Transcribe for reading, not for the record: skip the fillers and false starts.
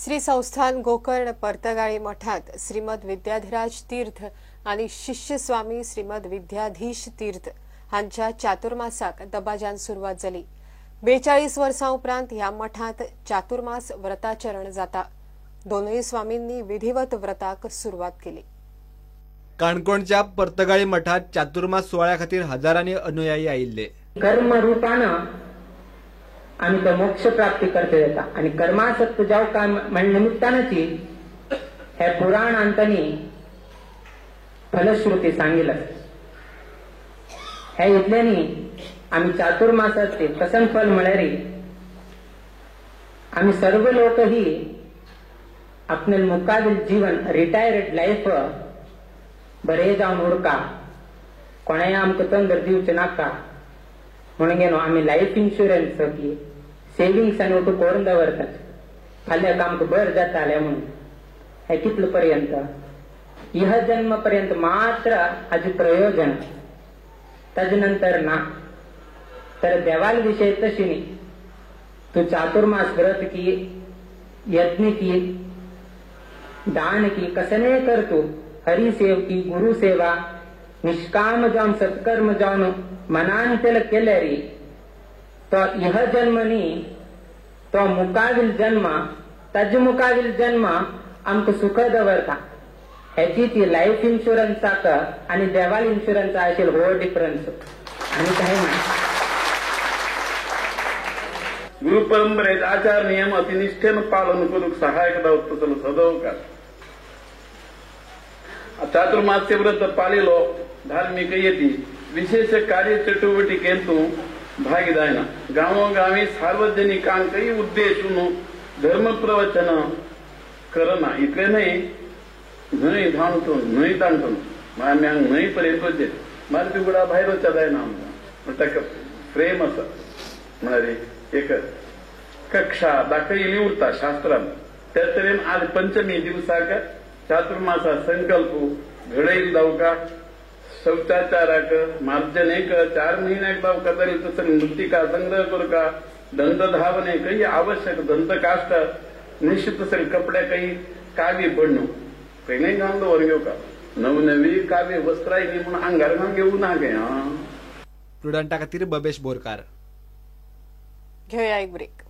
श्री संस्थान गोकर्ण पर्तगाळी मठात श्रीमद विद्याधिराज तीर्थ आणि शिष्य स्वामी श्रीमद विद्याधीश तीर्थ हांच्या चातुर्मासाक दबाज्यान सुरुवात जाली। 42 वर्सां उपरांत ह्या मठात चातुर्मास व्रताचरण जाता। दोनूय स्वामींनी विधिवत व्रताक सुरुवात केली। काणकोणच्या पर्तगाळी मठात चातुर्मास सोहळ्या खातीर हजारांनी अनुयायी आयिल्ले। कर्म रूपानं आम्ही तो मोक्ष प्राप्ती करते येता आणि कर्मासक्त जाव काय निमित्तानची हे पुराणांतनी फलश्रुती सांगितलं। हे इतल्यानी आम्ही चातुर्मासाचे प्रसन्न फल मिळारी आम्ही सर्व लोक ही आपले मुकाबल जीवन रिटायर्ड लाईफ बरे जाऊन उरका कोणाय आमकां तंदर दिवचे नाका म्हणून गेलो आम्ही लाईफ इन्शुरन्स की सेविंग्स आणि उठू करून दवरतात फाल्याक आमकां बर जाताले म्हणून हे कितले पर्यंत इह जन्म पर्यंत मात्र हाजे प्रयोजन ताजे नंतर ना तर देवाल विषय तशी न्ही। तू चातुर्मास व्रत की यज्ञ की दान की कसने कर तू हरि सेव की गुरु सेवा निष्काम जाऊन सत्कर्म जाऊन मनांतल केले री तो इह जन्मनी तो मुकाविल जन्म तज मुकाविल जन्म आमक सुख दवरता ह्याची ती लाईफ इन्शुरन्साक आणि देवाल इन्शुरन्स असेल हो डिफरन्स आणि काय म्हणा गुरु परंपरेत आचार नियम अतिनिष्ठेनं पालन करूक सहायक दावतलो सदैव का चातुर्मास्य व्रत पाळिलो धार्मिक येती विशेष कार्य चटुवटिकेतून भागीदायना गावोगावी सार्वजनिकांकही उद्देशून धर्म प्रवचन करना इतले नाही न्हय धावतून न्हय ताणतून आम्यांक न्हय पर्यंत वचेत मार पिगुडा भायर वचत जायना आमकां ताका प्रेम आसा म्हणारे एक कक्षा दाखयली उरता शास्त्रांत त्या तरेन आज पंचमी दिवसाक चातुर्मासा संकल्प घडयली जावका शौचाचाराक मार्जनेक 4 महिन्याक जावका तरी तसं मृत्तिका संग्रह करूका दंत धावने काही आवश्यक दंत काष्ट निश्चित तसं कपड्या काही कावी पडणं काही नाही घालून वर घेऊ का नवनवी कावी वस्त्रायली म्हणून अंगार घालून घेऊ ना गे। प्रुडंटा खातीर बबेश बोरकार। घेऊया एक ब्रेक।